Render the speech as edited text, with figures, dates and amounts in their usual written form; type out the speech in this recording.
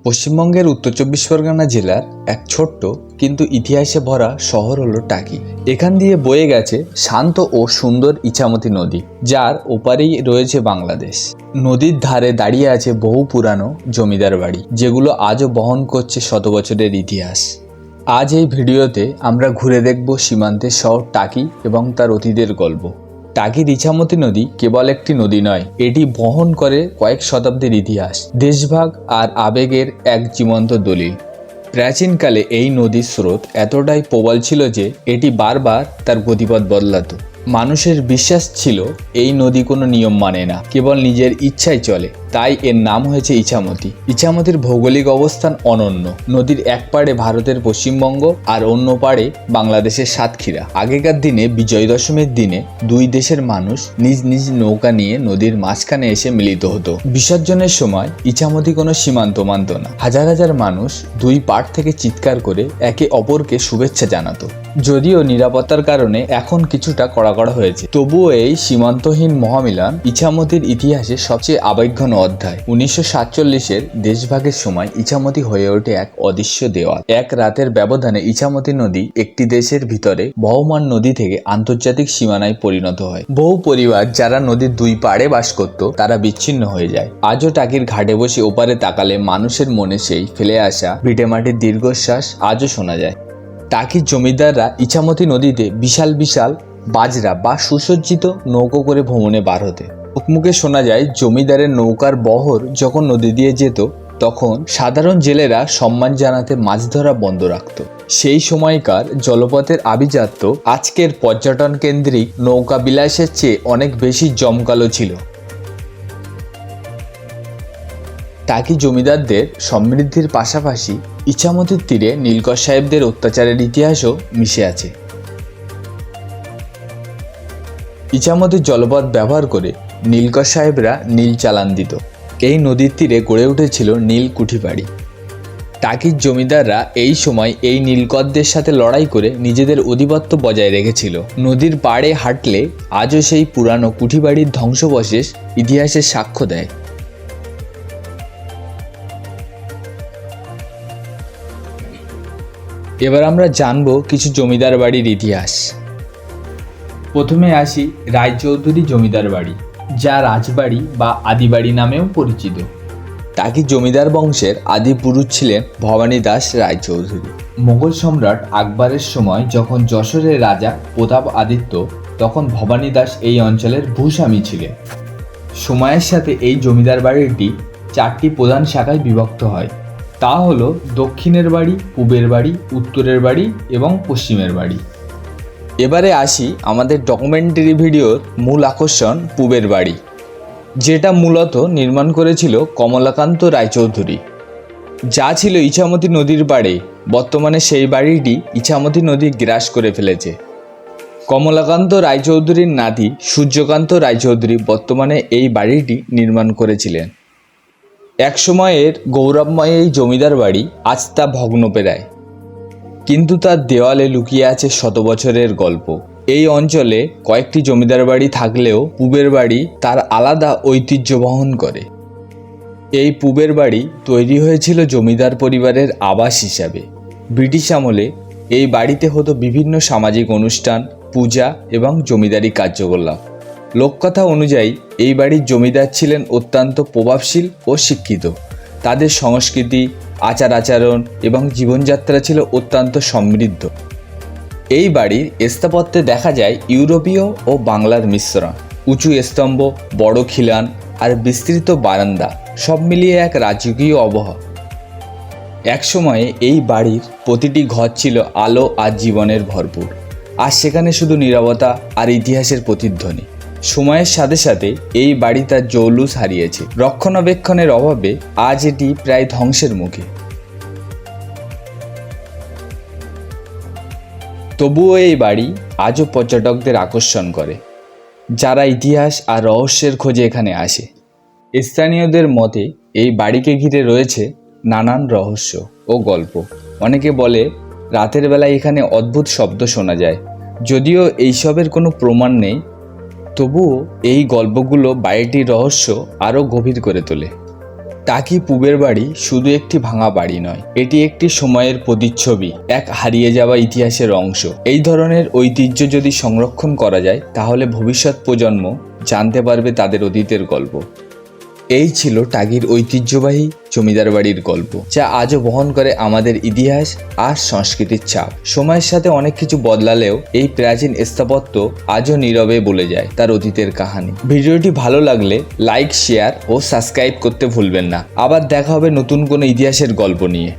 পশ্চিমবঙ্গের উত্তর চব্বিশ পরগনা জেলার এক ছোট্ট কিন্তু ইতিহাসে ভরা শহর হলো টাকি। এখান দিয়ে বয়ে গেছে শান্ত ও সুন্দর ইছামতি নদী, যার ওপারেই রয়েছে বাংলাদেশ। নদীর ধারে দাঁড়িয়ে আছে বহু পুরানো জমিদার বাড়ি, যেগুলো আজও বহন করছে শত বছরের ইতিহাস। আজ এই ভিডিওতে আমরা ঘুরে দেখব সীমান্তের শহর টাকি এবং তার অতীতের গল্প। টাকির ইছামতি নদী কেবল একটি নদী নয়, এটি বহন করে কয়েক শতাব্দীর ইতিহাস, দেশভাগ আর আবেগের এক জীবন্ত দলিল। প্রাচীনকালে এই নদীর স্রোত এতটাই প্রবল ছিল যে এটি বারবার তার গতিপথ বদলাতো। মানুষের বিশ্বাস ছিল এই নদী কোনো নিয়ম মানে না, কেবল নিজের ইচ্ছায় চলে, তাই এর নাম হয়েছে ইছামতি। ইছামতির ভৌগোলিক অবস্থান অনন্য। নদীর এক পাড়ে ভারতের পশ্চিমবঙ্গ আর অন্য পাড়ে বাংলাদেশের সাতক্ষীরা। আগেকার দিনে বিজয় দশমীর দিনে দুই দেশের মানুষ নিজ নিজ নৌকা নিয়ে নদীর মাঝখানে এসে মিলিত হতো। বিসর্জনের সময় ইছামতি কোনো সীমান্ত মানত না। হাজার হাজার মানুষ দুই পাড় থেকে চিৎকার করে একে অপরকে শুভেচ্ছা জানাতো। যদিও নিরাপত্তার কারণে এখন কিছুটা কড়াকড়া হয়েছে, তবুও এই সীমান্তহীন মহামিলন ইছামতির ইতিহাসে সবচেয়ে আবেগঘন অধ্যায়। 1947-এর দেশভাগের সময় ইছামতি হয়ে ওঠে এক অদৃশ্য দেওয়াল। এক রাতের ব্যবধানে ইছামতি নদী একটি দেশের ভিতরে বহমান নদী থেকে আন্তর্জাতিক সীমানায় পরিণত হয়। বহু পরিবার যারা নদীর দুই পাড়ে বাস করত তারা বিচ্ছিন্ন হয়ে যায়। আজও টাকির ঘাটে বসে ওপারে তাকালে মানুষের মনে সেই ফেলে আসা ভিটেমাটির দীর্ঘশ্বাস আজও শোনা যায়। টাকির জমিদাররা ইছামতি নদীতে বিশাল বিশাল বাজরা বা সুসজ্জিত নৌকো করে ভ্রমণে বার হতে। মুখে শোনা যায় জমিদারের নৌকার বহর যখন নদী দিয়ে যেত তখন সাধারণ জেলেরা সম্মান জানাতে মাছ ধরা বন্ধ রাখত। সেই সময়কার জলপথের আভিজাত্য আজকের পর্যটন কেন্দ্রিক নৌকা বিলাসের চেয়ে অনেক বেশি জমকালো ছিল। টাকি জমিদারদের সমৃদ্ধির পাশাপাশি ইছামতির তীরে নীলকর সাহেবদের অত্যাচারের ইতিহাসও মিশে আছে। ইছামতির জলপথ ব্যবহার করে নীলকর সাহেবরা নীল চালান দিত। এই নদীর তীরে গড়ে উঠেছিল নীল কুঠিবাড়ি। টাকির জমিদাররা এই সময় এই নীলকরদের সাথে লড়াই করে নিজেদের আধিপত্য বজায় রেখেছিল। নদীর পাড়ে হাঁটলে আজও সেই পুরানো কুঠিবাড়ির ধ্বংসাবশেষ ইতিহাসের সাক্ষ্য দেয়। এবার আমরা জানব কিছু জমিদার বাড়ির ইতিহাস। প্রথমে আসি রায়চৌধুরী জমিদার বাড়ি, যা রাজবাড়ি বা আদিবাড়ি নামেও পরিচিত। টাকি জমিদার বংশের আদি পুরুষ ছিলেন ভবানী দাস রায়চৌধুরী। মোগল সম্রাট আকবরের সময় যখন যশোরের রাজা প্রতাপ আদিত্য, তখন ভবানী দাস এই অঞ্চলের ভূস্বামী ছিলেন। সময়ের সাথে এই জমিদার বাড়িটি চারটি প্রধান শাখায় বিভক্ত হয়। তা হলো দক্ষিণের বাড়ি, পূবের বাড়ি, উত্তরের বাড়ি এবং পশ্চিমের বাড়ি। এবারে আসি আমাদের ডকুমেন্টারি ভিডিওর মূল আকর্ষণ পূবের বাড়ি, যেটা মূলত নির্মাণ করেছিল কমলাকান্ত রায়চৌধুরী, যা ছিল ইছামতি নদীর পাড়ে। বর্তমানে সেই বাড়িটি ইছামতি নদী গ্রাস করে ফেলেছে। কমলাকান্ত রায়চৌধুরীর নাতি সূর্যকান্ত রায়চৌধুরী বর্তমানে এই বাড়িটি নির্মাণ করেছিলেন। এক সময়ের গৌরবময় এই জমিদার বাড়ি আজ তা ভগ্নপ্রায়, কিন্তু তার দেওয়ালে লুকিয়ে আছে শত বছরের গল্প। এই অঞ্চলে কয়েকটি জমিদার বাড়ি থাকলেও পূবের বাড়ি তার আলাদা ঐতিহ্য বহন করে। এই পূবের বাড়ি তৈরি হয়েছিল জমিদার পরিবারের আবাস হিসাবে। ব্রিটিশ আমলে এই বাড়িতে হতো বিভিন্ন সামাজিক অনুষ্ঠান, পূজা এবং জমিদারি কার্যকলাপ। লোককথা অনুযায়ী এই বাড়ির জমিদার ছিলেন অত্যন্ত প্রভাবশীল ও শিক্ষিত। তাদের সংস্কৃতি, আচার আচরণ এবং জীবনযাত্রা ছিল অত্যন্ত সমৃদ্ধ। এই বাড়ির স্থাপত্যে দেখা যায় ইউরোপীয় ও বাংলার মিশ্রণ। উঁচু স্তম্ভ, বড় খিলান আর বিস্তৃত বারান্দা সব মিলিয়ে এক রাজকীয় আবহাওয়া। একসময়ে এই বাড়ির প্রতিটি ঘর ছিল আলো আর জীবনের ভরপুর, আর সেখানে শুধু নীরবতা আর ইতিহাসের প্রতিধ্বনি। সময়ের সাথে সাথে এই বাড়ি তার জৌলুস হারিয়েছে। রক্ষণাবেক্ষণের অভাবে আজ এটি প্রায় ধ্বংসের মুখে। তবুও এই বাড়ি আজও পর্যটকদের আকর্ষণ করে, যারা ইতিহাস আর রহস্যের খোঁজে এখানে আসে। স্থানীয়দের মতে এই বাড়িকে ঘিরে রয়েছে নানান রহস্য ও গল্প। অনেকে বলে রাতের বেলায় এখানে অদ্ভুত শব্দ শোনা যায়। যদিও এইসবের কোনো প্রমাণ নেই, তবুও এই গল্পগুলো বাড়িটির রহস্য আরও গভীর করে তোলে। টাকি পুবের বাড়ি শুধু একটি ভাঙা বাড়ি নয়, এটি একটি সময়ের প্রতিচ্ছবি, এক হারিয়ে যাওয়া ইতিহাসের অংশ। এই ধরনের ঐতিহ্য যদি সংরক্ষণ করা যায় তাহলে ভবিষ্যৎ প্রজন্ম জানতে পারবে তাদের অতীতের গল্প। এই ছিল টাকির ঐতিহ্যবাহী জমিদার বাড়ির গল্প, যা আজও বহন করে আমাদের ইতিহাস আর সংস্কৃতির ছাপ। সময়ের সাথে অনেক কিছু বদলালেও এই প্রাচীন স্থাপত্য আজও নীরবে বলে যায় তার অতীতের কাহিনী। ভিডিওটি ভালো লাগলে লাইক, শেয়ার ও সাবস্ক্রাইব করতে ভুলবেন না। আবার দেখা হবে নতুন কোনো ইতিহাসের গল্প নিয়ে।